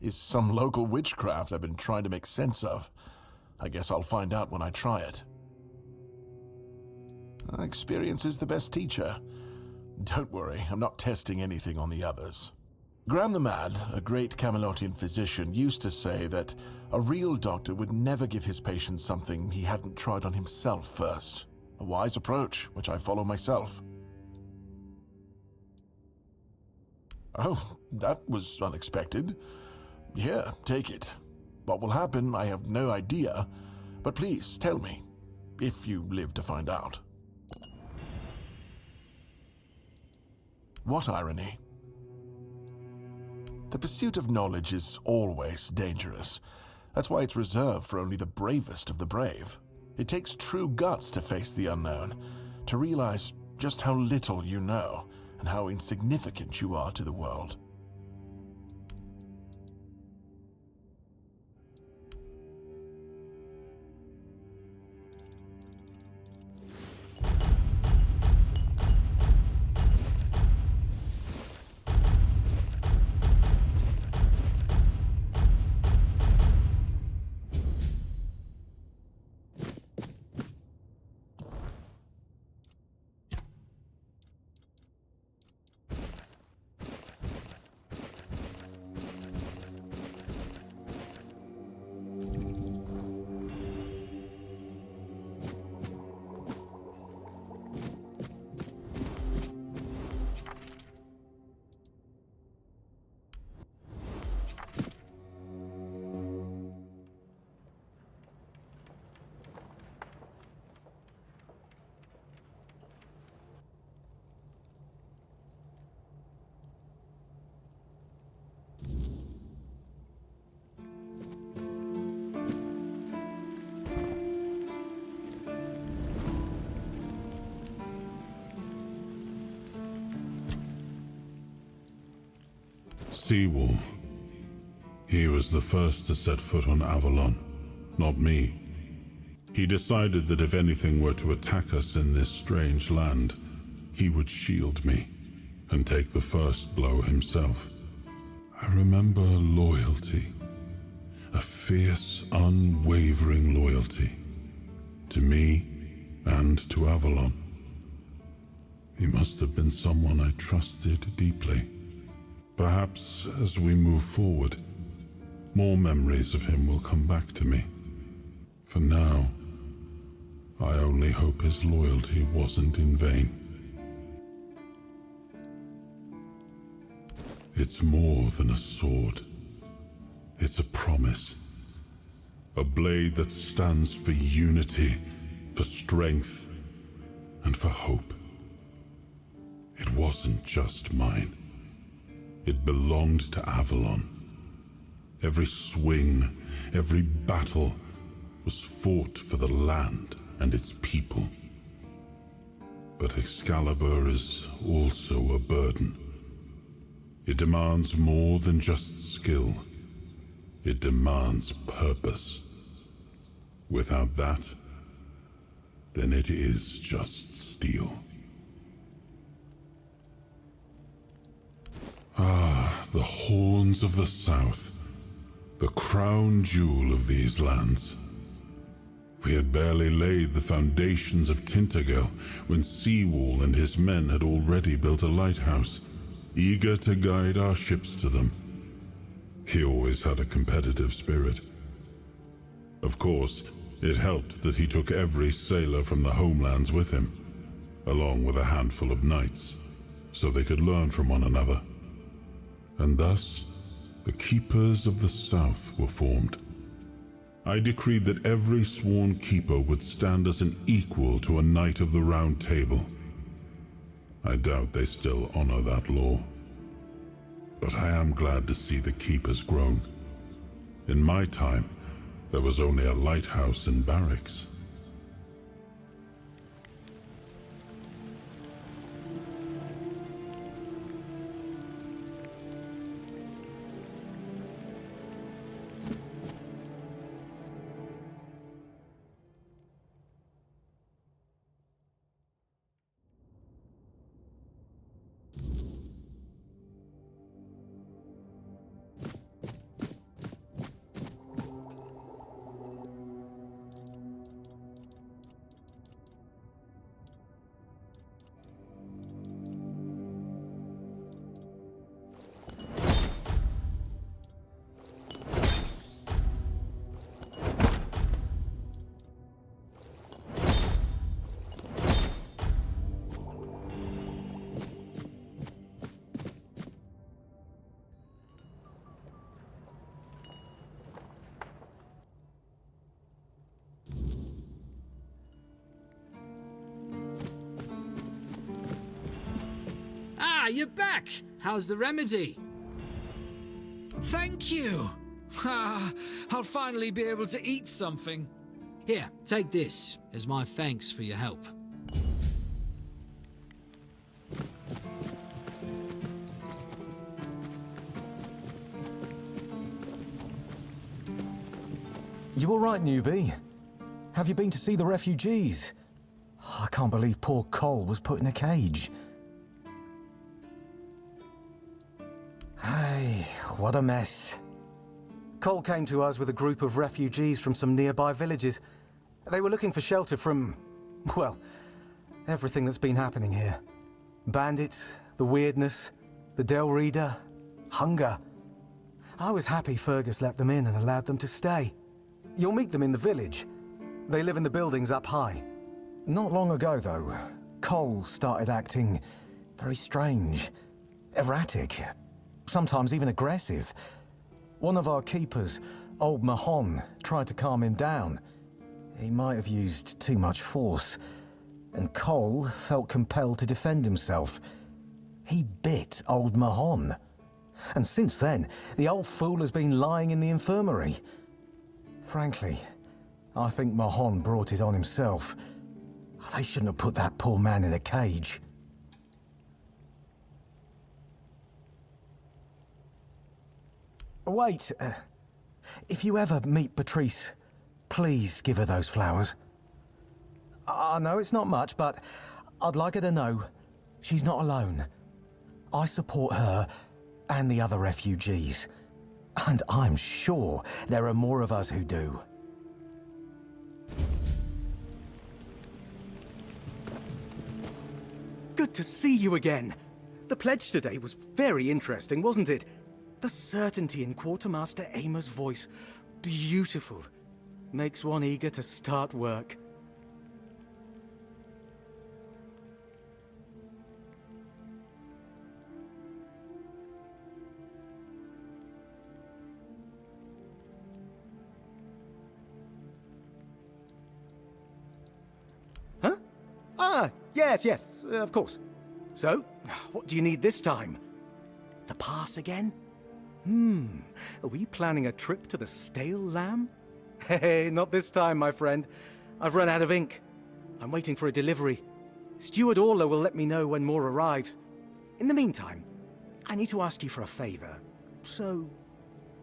is some local witchcraft I've been trying to make sense of. I guess I'll find out when I try it. Experience is the best teacher. Don't worry, I'm not testing anything on the others. Graham the Mad, a great Camelotian physician, used to say that a real doctor would never give his patients something he hadn't tried on himself first. A wise approach, which I follow myself. Oh, that was unexpected. Here, take it. What will happen, I have no idea, but please tell me, if you live to find out. What irony? The pursuit of knowledge is always dangerous. That's why it's reserved for only the bravest of the brave. It takes true guts to face the unknown, to realize just how little you know and how insignificant you are to the world. Seawall. He was the first to set foot on Avalon, not me. He decided that if anything were to attack us in this strange land, he would shield me and take the first blow himself. I remember loyalty, a fierce, unwavering loyalty, to me and to Avalon. He must have been someone I trusted deeply. Perhaps as we move forward, more memories of him will come back to me. For now, I only hope his loyalty wasn't in vain. It's more than a sword. It's a promise. A blade that stands for unity, for strength, and for hope. It wasn't just mine. It belonged to Avalon. Every swing, every battle was fought for the land and its people. But Excalibur is also a burden. It demands more than just skill. It demands purpose. Without that, then it is just steel. Ah, the horns of the South, the crown jewel of these lands. We had barely laid the foundations of Tainted Grail when Seawall and his men had already built a lighthouse, eager to guide our ships to them. He always had a competitive spirit. Of course, it helped that he took every sailor from the homelands with him, along with a handful of knights, so they could learn from one another. And thus, the Keepers of the South were formed. I decreed that every sworn keeper would stand as an equal to a Knight of the Round Table. I doubt they still honor that law. But I am glad to see the keepers grown. In my time, there was only a lighthouse and barracks. you're back. How's the remedy? Thank you. I'll finally be able to eat something. Here, take this as my thanks for your help. You all right, newbie? Have you been to see the refugees? I can't believe poor Cole was put in a cage. Hey, what a mess. Cole came to us with a group of refugees from some nearby villages. They were looking for shelter from, well, everything that's been happening here. Bandits, the weirdness, the Del Reader, hunger. I was happy Fergus let them in and allowed them to stay. You'll meet them in the village. They live in the buildings up high. Not long ago, though, Cole started acting very strange, erratic, sometimes even aggressive. One of our keepers, old Mahon, tried to calm him down. He might have used too much force, and Cole felt compelled to defend himself. He bit old Mahon. And since then, the old fool has been lying in the infirmary. Frankly, I think Mahon brought it on himself. They shouldn't have put that poor man in a cage. Wait, if you ever meet Patrice, please give her those flowers. I know it's not much, but I'd like her to know she's not alone. I support her and the other refugees. And I'm sure there are more of us who do. Good to see you again. The pledge today was very interesting, wasn't it? The certainty in Quartermaster Aymer's voice. Beautiful. Makes one eager to start work. Huh? Ah, yes, of course. So, what do you need this time? The pass again? Are we planning a trip to the Stale Lamb? Hey, not this time, my friend. I've run out of ink. I'm waiting for a delivery. Steward Orla will let me know when more arrives. In the meantime, I need to ask you for a favor. So,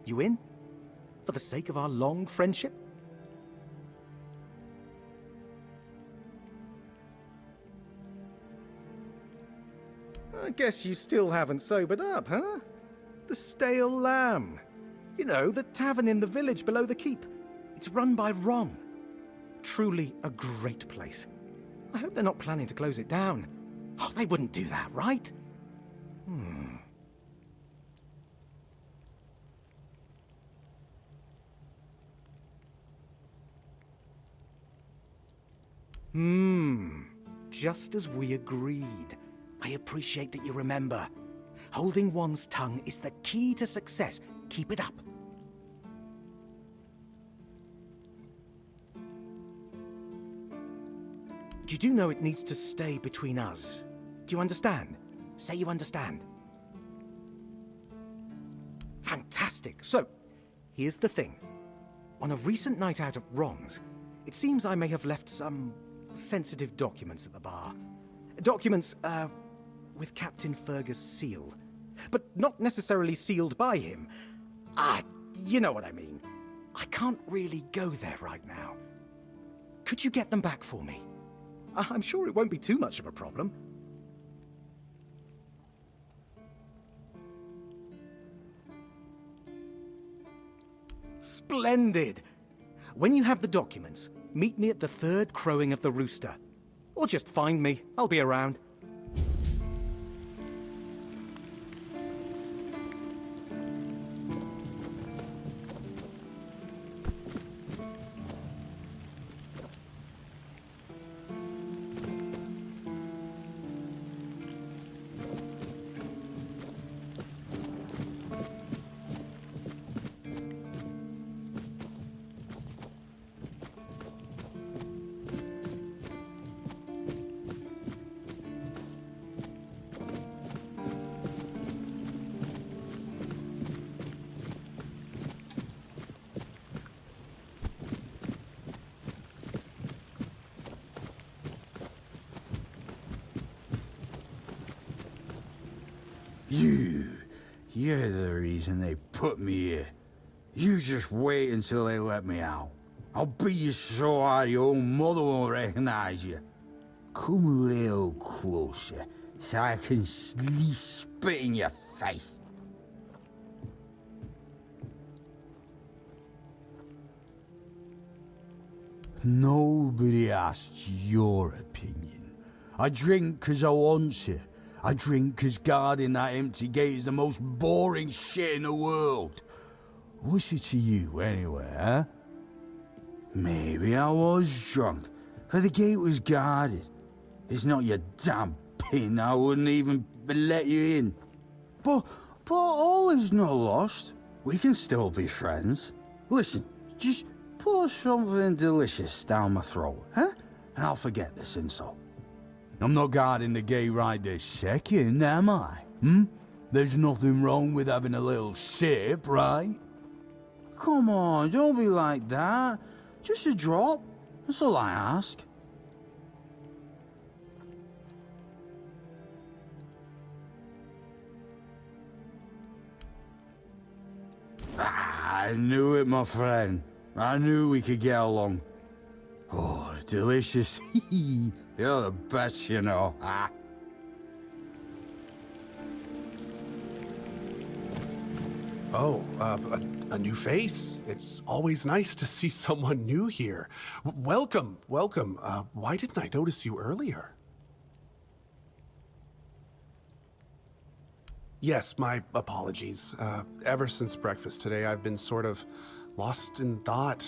you in? For the sake of our long friendship? I guess you still haven't sobered up, huh? The Stale Lamb. You know, the tavern in the village below the keep. It's run by Ron. Truly a great place. I hope they're not planning to close it down. Oh, they wouldn't do that, right? Just as we agreed. I appreciate that you remember. Holding one's tongue is the key to success. Keep it up. You do know it needs to stay between us. Do you understand? Say you understand. Fantastic. So, here's the thing. On a recent night out at Ron's, it seems I may have left some sensitive documents at the bar. Documents, with Captain Fergus' seal. But not necessarily sealed by him. You know what I mean. I can't really go there right now. Could you get them back for me? I'm sure it won't be too much of a problem. Splendid! When you have the documents, meet me at the third crowing of the rooster. Or just find me. I'll be around. You're the reason they put me here. You just wait until they let me out. I'll beat you so hard your own mother won't recognize you. Come a little closer so I can spit in your face. Nobody asked your opinion. I drink 'cause I want to. I drink 'cause guarding that empty gate is the most boring shit in the world. What's it to you, anyway, huh? Maybe I was drunk, but the gate was guarded. It's not your damn pin, I wouldn't even let you in. But all is not lost. We can still be friends. Listen, just pour something delicious down my throat, huh? And I'll forget this insult. I'm not guarding the gate right this second, am I? There's nothing wrong with having a little sip, right? Come on, don't be like that. Just a drop. That's all I ask. I knew it, my friend. I knew we could get along. Oh, delicious. You're the best, you know. Oh, a new face. It's always nice to see someone new here. Welcome. Why didn't I notice you earlier? Yes, my apologies. Ever since breakfast today, I've been sort of lost in thought.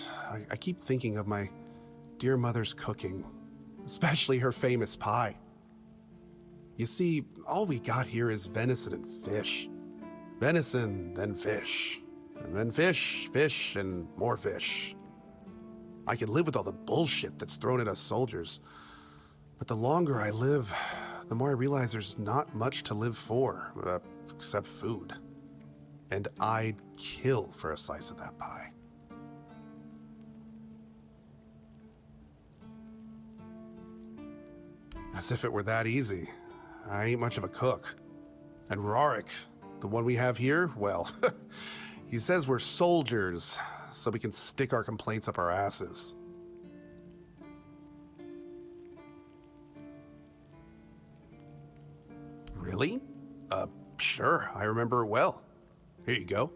I keep thinking of my dear mother's cooking, especially her famous pie. You see, all we got here is venison and fish. Venison, then fish. And then fish, and more fish. I can live with all the bullshit that's thrown at us soldiers. But the longer I live, the more I realize there's not much to live for, except food. And I'd kill for a slice of that pie. As if it were that easy. I ain't much of a cook. And Rorik, the one we have here, well, he says we're soldiers, so we can stick our complaints up our asses. Really? Sure, I remember it well. Here you go.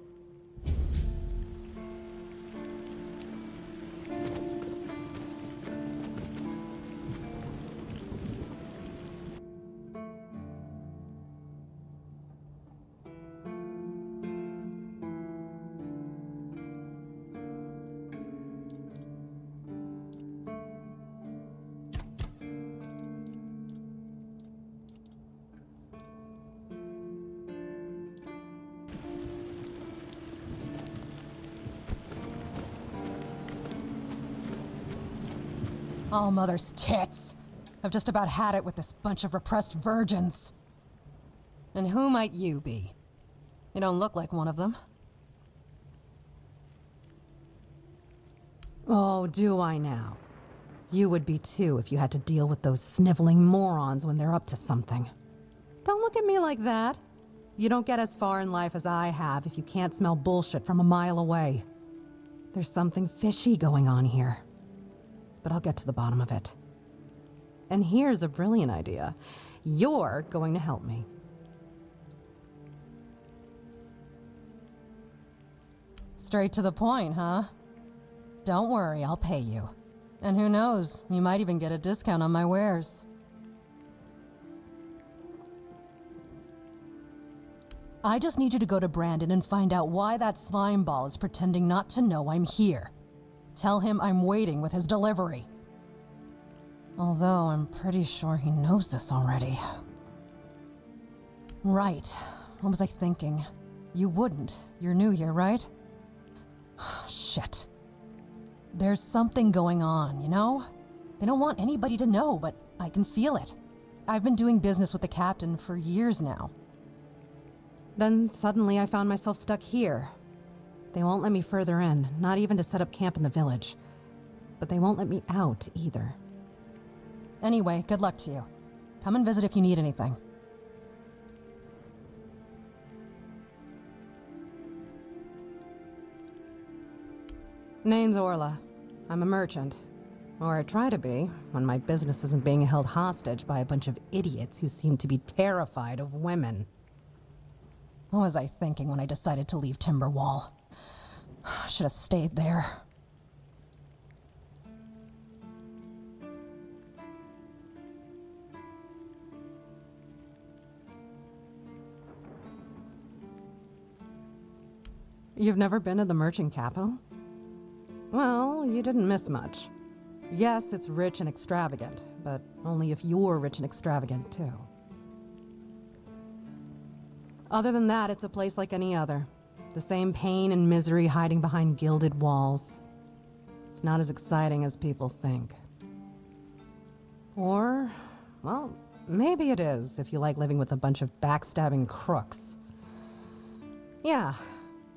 All mother's tits. I've just about had it with this bunch of repressed virgins. And who might you be? You don't look like one of them. Oh, do I now? You would be too if you had to deal with those sniveling morons when they're up to something. Don't look at me like that. You don't get as far in life as I have if you can't smell bullshit from a mile away. There's something fishy going on here. But I'll get to the bottom of it. And here's a brilliant idea. You're going to help me. Straight to the point, huh? Don't worry, I'll pay you. And who knows, you might even get a discount on my wares. I just need you to go to Brandon and find out why that slime ball is pretending not to know I'm here. Tell him I'm waiting with his delivery. Although I'm pretty sure he knows this already. Right. What was I thinking? You wouldn't. You're new here, right? Shit. There's something going on, you know? They don't want anybody to know, but I can feel it. I've been doing business with the captain for years now. Then suddenly I found myself stuck here. They won't let me further in, not even to set up camp in the village. But they won't let me out either. Anyway, good luck to you. Come and visit if you need anything. Name's Orla. I'm a merchant. Or I try to be, when my business isn't being held hostage by a bunch of idiots who seem to be terrified of women. What was I thinking when I decided to leave Timberwall? Should have stayed there. You've never been to the merchant capital? Well, you didn't miss much. Yes, it's rich and extravagant, but only if you're rich and extravagant, too. Other than that, it's a place like any other. The same pain and misery hiding behind gilded walls. It's not as exciting as people think. Or, well, maybe it is if you like living with a bunch of backstabbing crooks. Yeah,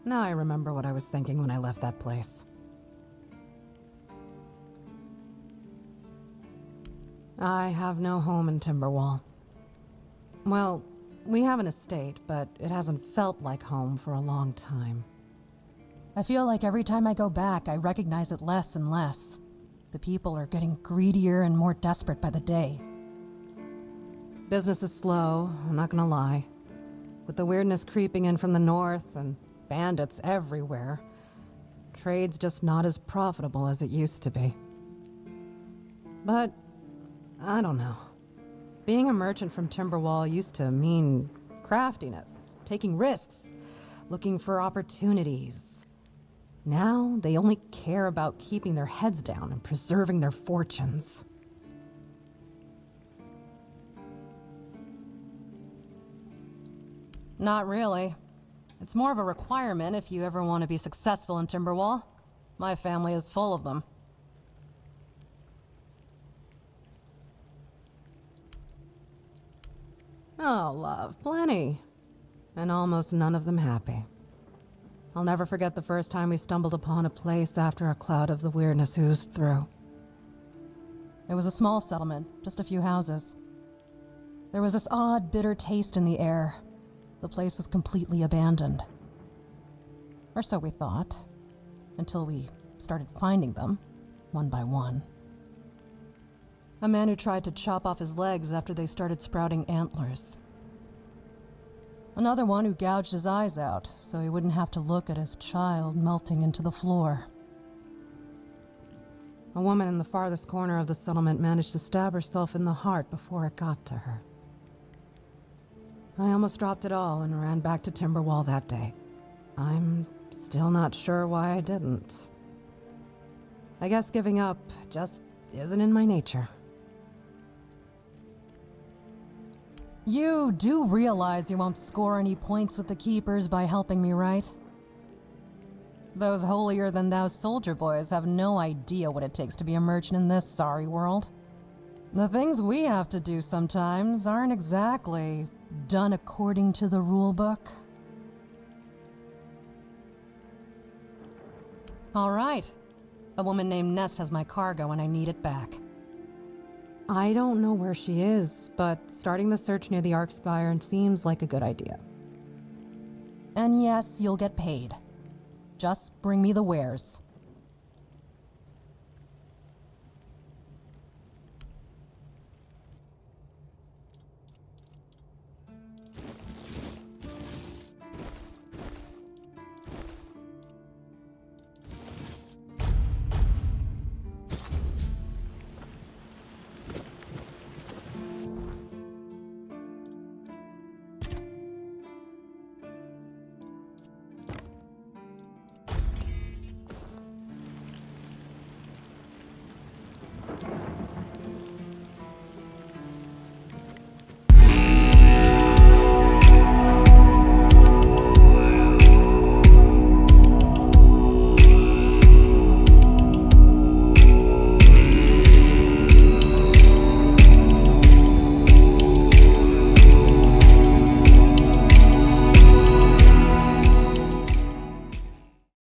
now I remember what I was thinking when I left that place. I have no home in Timberwall. Well, we have an estate, but it hasn't felt like home for a long time. I feel like every time I go back, I recognize it less and less. The people are getting greedier and more desperate by the day. Business is slow, I'm not gonna lie. With the weirdness creeping in from the north and bandits everywhere, trade's just not as profitable as it used to be. But I don't know. Being a merchant from Timberwall used to mean craftiness, taking risks, looking for opportunities. Now, they only care about keeping their heads down and preserving their fortunes. Not really. It's more of a requirement if you ever want to be successful in Timberwall. My family is full of them. Oh, love, plenty. And almost none of them happy. I'll never forget the first time we stumbled upon a place after a cloud of the weirdness oozed through. It was a small settlement, just a few houses. There was this odd, bitter taste in the air. The place was completely abandoned. Or so we thought, until we started finding them, one by one. A man who tried to chop off his legs after they started sprouting antlers. Another one who gouged his eyes out so he wouldn't have to look at his child melting into the floor. A woman in the farthest corner of the settlement managed to stab herself in the heart before it got to her. I almost dropped it all and ran back to Timberwall that day. I'm still not sure why I didn't. I guess giving up just isn't in my nature. You do realize you won't score any points with the Keepers by helping me, right? Those holier-than-thou soldier boys have no idea what it takes to be a merchant in this sorry world. The things we have to do sometimes aren't exactly done according to the rulebook. All right. A woman named Nest has my cargo and I need it back. I don't know where she is, but starting the search near the Arkspire seems like a good idea. And yes, you'll get paid. Just bring me the wares.